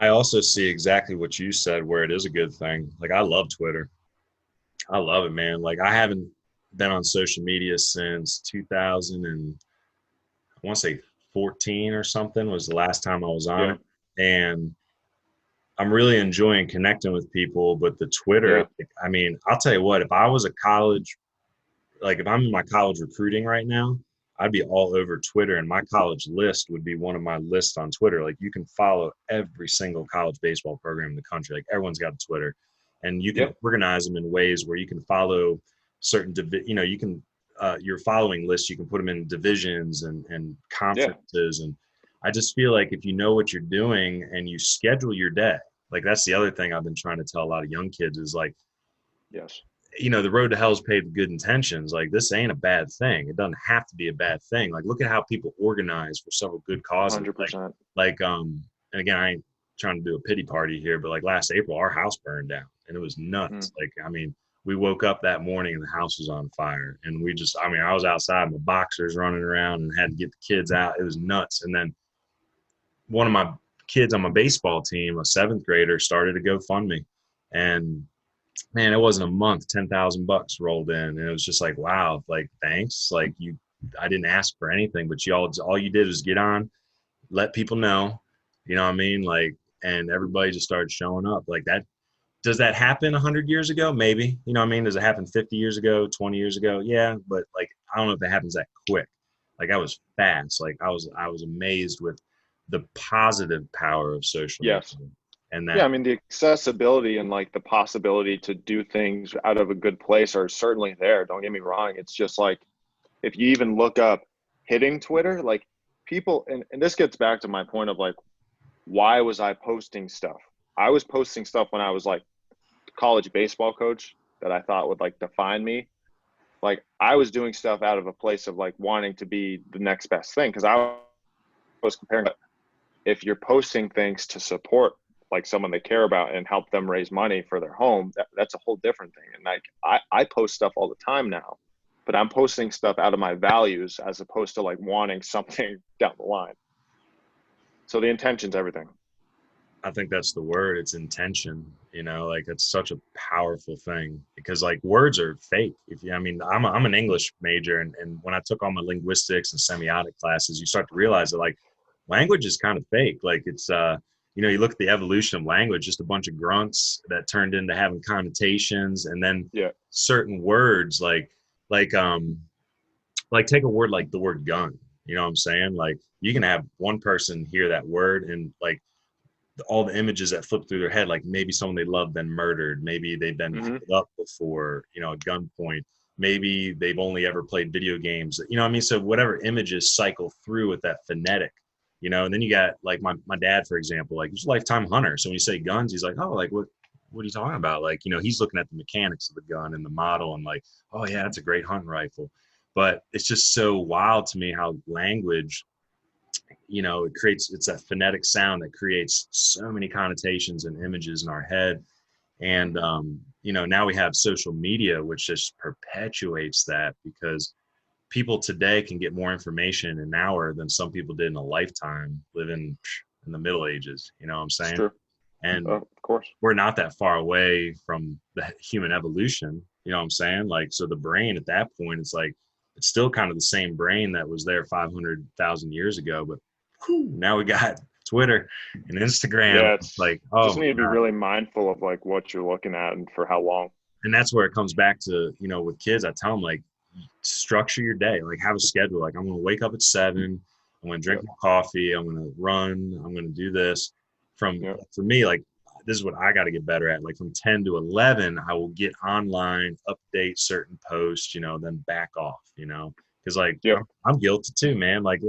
I also see exactly what you said, where it is a good thing. Like I love Twitter. I love it, man. Like I haven't been on social media since 2000 and I want to say 14 or something was the last time I was on Yeah, it. And I'm really enjoying connecting with people, but the Twitter, yeah, I mean, I'll tell you what, if I was a college, like if I'm in my college recruiting right now, I'd be all over Twitter and my college list would be one of my lists on Twitter. Like you can follow every single college baseball program in the country. Like everyone's got a Twitter and you can yeah, organize them in ways where you can follow certain, you can, your following list, you can put them in divisions and yeah. conferences. And I just feel like if you know what you're doing and you schedule your day, like that's the other thing I've been trying to tell a lot of young kids is like, Yes. the road to hell is paved with good intentions. Like this ain't a bad thing. It doesn't have to be a bad thing. Like look at how people organize for several good causes. 100%. And again, I ain't trying to do a pity party here, but like last April, our house burned down and it was Mm. nuts. Like, I mean, we woke up that morning and the house was on fire. And I was outside, my boxers running around and had to get the kids out. It was nuts. And then one of my kids on my baseball team, a seventh grader, started a GoFundMe. And man, it wasn't a month, 10,000 bucks rolled in. And it was just like, wow, like, thanks. Like I didn't ask for anything, but all you did was get on, let people know, you know what I mean? Like, and everybody just started showing up like that. Does that happen 100 years ago? Maybe, you know what I mean? Does it happen 50 years ago, 20 years ago? Yeah. But like, I don't know if it happens that quick. Like I was fast. Like I was amazed with the positive power of social media Yes. and Yeah, that. I mean the accessibility and like the possibility to do things out of a good place are certainly there. Don't get me wrong. It's just like if you even look up hitting Twitter, like people and this gets back to my point of like why was I posting stuff? I was posting stuff when I was like college baseball coach that I thought would like define me. Like I was doing stuff out of a place of like wanting to be the next best thing because I was comparing if you're posting things to support like someone they care about and help them raise money for their home, that's a whole different thing. And like I post stuff all the time now, but I'm posting stuff out of my values as opposed to like wanting something down the line. So the intention's everything. I think that's the word. It's intention. Like it's such a powerful thing because like words are fake. I mean, I'm an English major, and when I took all my linguistics and semiotic classes, you start to realize that like language is kind of fake. Like you look at the evolution of language, just a bunch of grunts that turned into having connotations, and then Yeah. certain words like take a word like the word gun. You know what I'm saying? Like you can have one person hear that word and like all the images that flip through their head, like maybe someone they love been murdered, maybe they've been Mm-hmm. held up before, at gunpoint, maybe they've only ever played video games, you know what I mean? So whatever images cycle through with that phonetic, and then you got like my dad, for example, like he's a lifetime hunter. So when you say guns, he's like, oh, like what are you talking about? Like, he's looking at the mechanics of the gun and the model and like, oh yeah, that's a great hunting rifle. But it's just so wild to me how language, it's that phonetic sound that creates so many connotations and images in our head. And now we have social media, which just perpetuates that because people today can get more information in an hour than some people did in a lifetime living in the Middle Ages. You know what I'm It's saying? true. And Of course. we're not that far away from the human evolution. You know what I'm saying? Like, so the brain at that point, it's like, it's still kind of the same brain that was there 500,000 years ago, but whew, now we got Twitter and Instagram. Yeah, It's it's like, oh just my need to be God. really mindful of like what you're looking at and for how long. And that's where it comes back to, with kids, I tell them like, structure your day, like have a schedule. Like I'm going to wake up at 7. I'm going to drink Yep. my coffee. I'm going to run. I'm going to do this Yep. for me, like, this is what I got to get better at. Like from 10 to 11, I will get online, update certain posts, then back off, because like Yep. I'm guilty too, man. Like,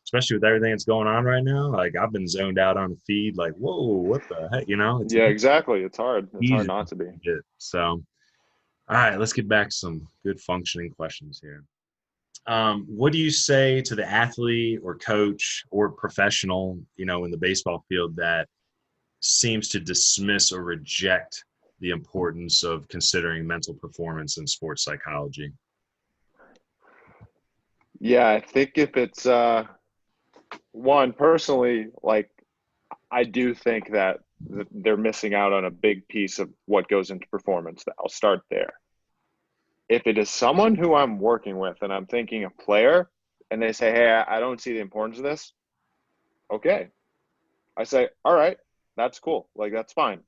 especially with everything that's going on right now, like I've been zoned out on the feed, like, whoa, what the heck, it's Yeah, exactly. It's hard. It's hard easy not to to be. get. So, all right, let's get back to some good functioning questions here. What do you say to the athlete or coach or professional, in the baseball field that seems to dismiss or reject the importance of considering mental performance in sports psychology? Yeah, I think if it's one personally, like I do think that they're missing out on a big piece of what goes into performance. I'll start there. If it is someone who I'm working with and I'm thinking a player and they say, hey, I don't see the importance of this, okay. I say, all right, that's cool. Like, that's fine.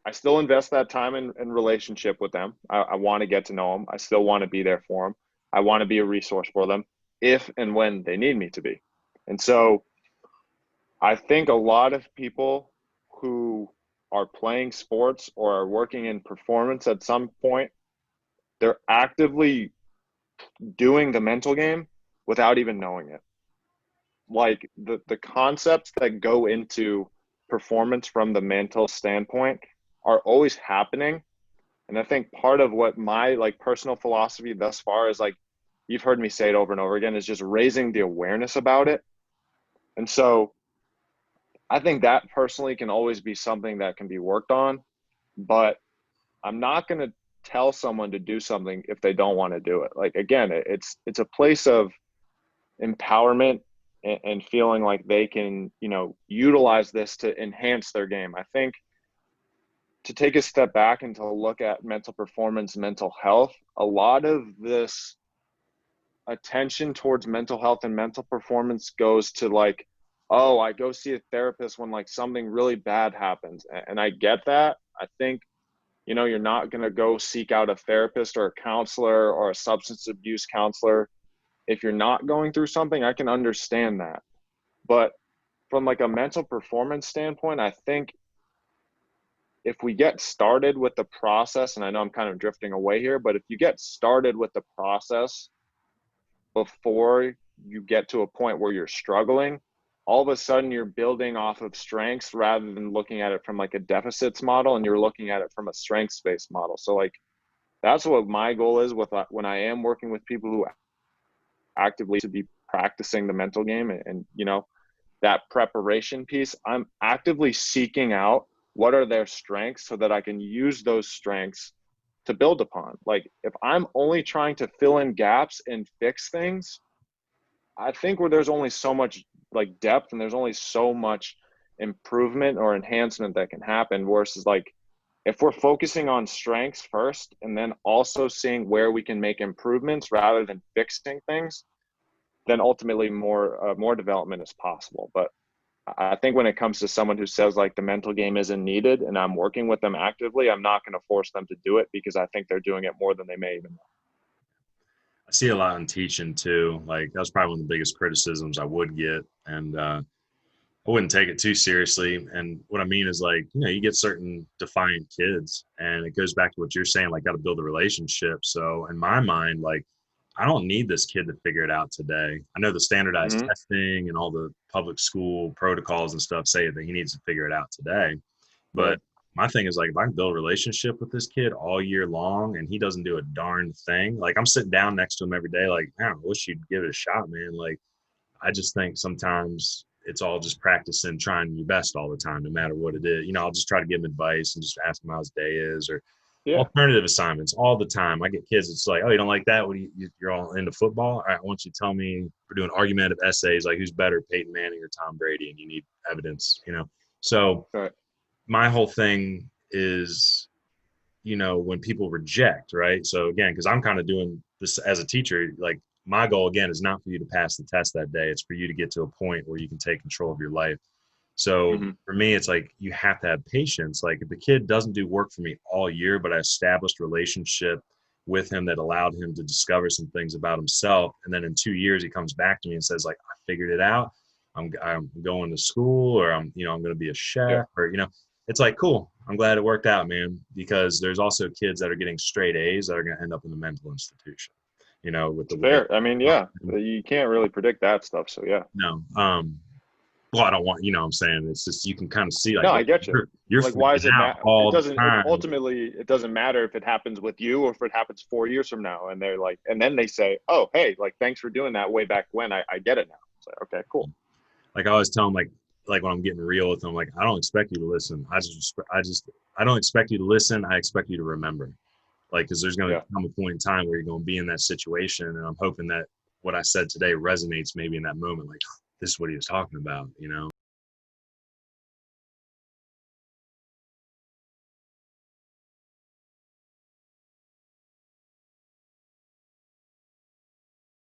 I still invest that time in relationship with them. I want to get to know them. I still want to be there for them. I want to be a resource for them if and when they need me to be. And so I think a lot of people who are playing sports or are working in performance at some point, they're actively doing the mental game without even knowing it. Like the concepts that go into performance from the mental standpoint are always happening. And I think part of what my like personal philosophy thus far is, like, you've heard me say it over and over again, is just raising the awareness about it. And so I think that personally can always be something that can be worked on, but I'm not going to tell someone to do something if they don't want to do it. Like, again, it's a place of empowerment and feeling like they can, utilize this to enhance their game. I think to take a step back and to look at mental performance, mental health, a lot of this attention towards mental health and mental performance goes to like, oh, I go see a therapist when like something really bad happens. And I get that. I think, you're not going to go seek out a therapist or a counselor or a substance abuse counselor if you're not going through something. I can understand that. But from like a mental performance standpoint, I think if we get started with the process, and I know I'm kind of drifting away here, but if you get started with the process before you get to a point where you're struggling, all of a sudden you're building off of strengths rather than looking at it from like a deficits model, and you're looking at it from a strengths-based model. So like, that's what my goal is with when I am working with people who actively to be practicing the mental game and that preparation piece. I'm actively seeking out what are their strengths so that I can use those strengths to build upon. Like, if I'm only trying to fill in gaps and fix things, I think where there's only so much like depth and there's only so much improvement or enhancement that can happen, versus like, if we're focusing on strengths first and then also seeing where we can make improvements rather than fixing things, then ultimately more development is possible. But I think when it comes to someone who says like the mental game isn't needed and I'm working with them actively, I'm not going to force them to do it because I think they're doing it more than they may even know. I see a lot in teaching too. Like, that's probably one of the biggest criticisms I would get. And I wouldn't take it too seriously. And what I mean is, like, you get certain defiant kids, and it goes back to what you're saying, like, got to build a relationship. So in my mind, like, I don't need this kid to figure it out today. I know the standardized testing and all the public school protocols and stuff say that he needs to figure it out today. But my thing is, like, if I can build a relationship with this kid all year long and he doesn't do a darn thing, like, I'm sitting down next to him every day, like, man, I wish you'd give it a shot, man. Like, I just think sometimes it's all just practicing, trying your best all the time, no matter what it is. I'll just try to give him advice and just ask him how his day is, or alternative assignments all the time. I get kids, it's like, oh, you don't like that? What do you're all into football? All right, I want you to tell me, we're doing argumentative essays, like, who's better, Peyton Manning or Tom Brady? And you need evidence, So my whole thing is, when people reject, right? So again, because I'm kind of doing this as a teacher, like, my goal, again, is not for you to pass the test that day. It's for you to get to a point where you can take control of your life. So for me, it's like, you have to have patience. Like, if the kid doesn't do work for me all year, but I established a relationship with him that allowed him to discover some things about himself, and then in 2 years he comes back to me and says, like, I figured it out. I'm going to school, or I'm going to be a chef, or, it's like, cool. I'm glad it worked out, man, because there's also kids that are getting straight A's that are going to end up in the mental institution, with the fair. I mean, you can't really predict that stuff. So no. Well, I don't want, what I'm saying, it's just, you can kind of see, like, no, I get you. You're like, why is it all ultimately, it doesn't matter if it happens with you or if it happens 4 years from now. And they're like, and then they say, oh, hey, like, thanks for doing that way back when. I get it now. It's like, okay, cool. Like, I always tell them, like when I'm getting real with them, like, I don't expect you to listen. I don't expect you to listen. I expect you to remember. Like, because there's going to come a point in time where you're going to be in that situation. And I'm hoping that what I said today resonates maybe in that moment. Like, this is what he was talking about,